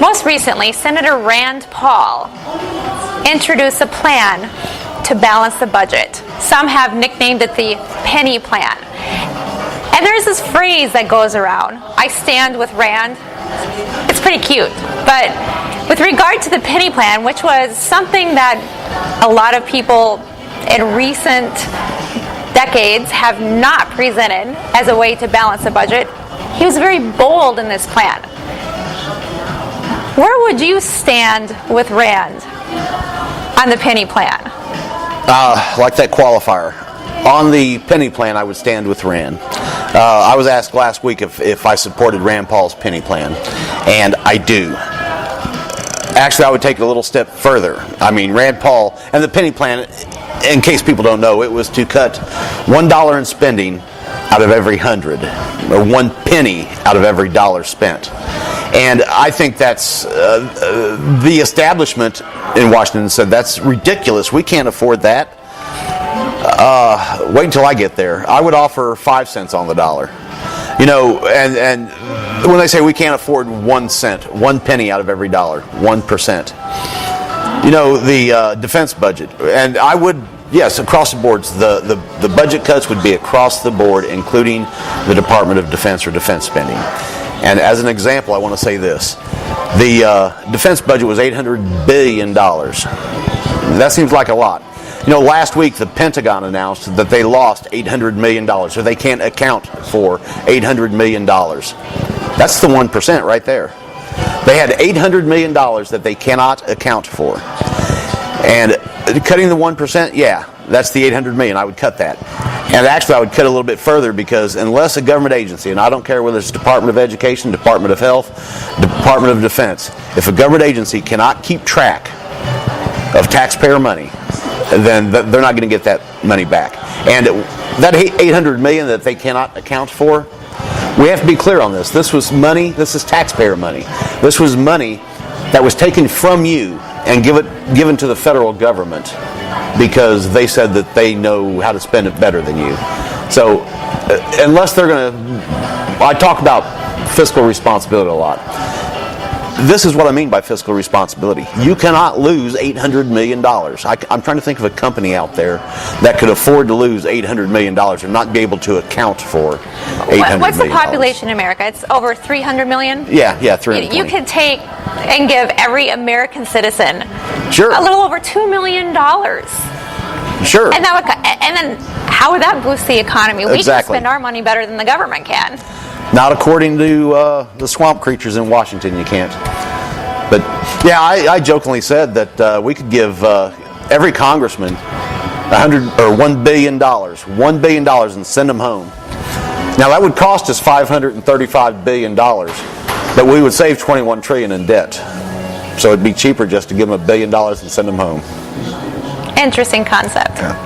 Most recently, Senator Rand Paul introduced a plan to balance the budget. Some have nicknamed it the penny plan. And there's this phrase that goes around, I stand with Rand. It's pretty cute. But with regard to the penny plan, which was something that a lot of people in recent decades have not presented as a way to balance the budget, he was very bold in this plan. Where would you stand with Rand on the penny plan? Like that qualifier. On the penny plan, I would stand with Rand. I was asked last week if I supported Rand Paul's penny plan, and I do. Actually, I would take it a little step further. I mean, Rand Paul and the penny plan, in case people don't know, it was to cut $1 in spending out of every 100, or 1 penny out of every dollar spent. And I think that's the establishment in Washington said that's ridiculous. We can't afford that. Wait until I get there. I would offer 5 cents on the dollar. You know, and when they say we can't afford 1 cent, 1 penny out of every dollar, 1%. You know, the defense budget, and I would. Yes, across the boards, the budget cuts would be across the board, including the Department of Defense or defense spending. And as an example, I want to say this. The defense budget was $800 billion. That seems like a lot. You know, last week the Pentagon announced that they lost $800 million, so they can't account for $800 million. That's the 1% right there. They had $800 million that they cannot account for. And cutting the 1%, yeah, that's the $800 million. I would cut that. And actually, I would cut a little bit further because unless a government agency, and I don't care whether it's Department of Education, Department of Health, Department of Defense, if a government agency cannot keep track of taxpayer money, then they're not going to get that money back. And that $800 million that they cannot account for, we have to be clear on this. This was money, this is taxpayer money. This was money that was taken from you and given to the federal government because they said that they know how to spend it better than you. So unless they're going to... I talk about fiscal responsibility a lot. This is what I mean by fiscal responsibility. You cannot lose $800 million. I'm trying to think of a company out there that could afford to lose $800 million and not be able to account for $800 million. What's the population in America? It's over 300 million? Yeah, 320. You could take and give every American citizen sure. a little over $2 million. Sure. And then how would that boost the economy? We Exactly. can spend our money better than the government can. Not according to the swamp creatures in Washington, you can't. But yeah, I jokingly said that we could give every congressman $1 billion, $1 billion, and send them home. Now that would cost us $535 billion, but we would save $21 trillion in debt. So it'd be cheaper just to give them $1 billion and send them home. Interesting concept. Yeah.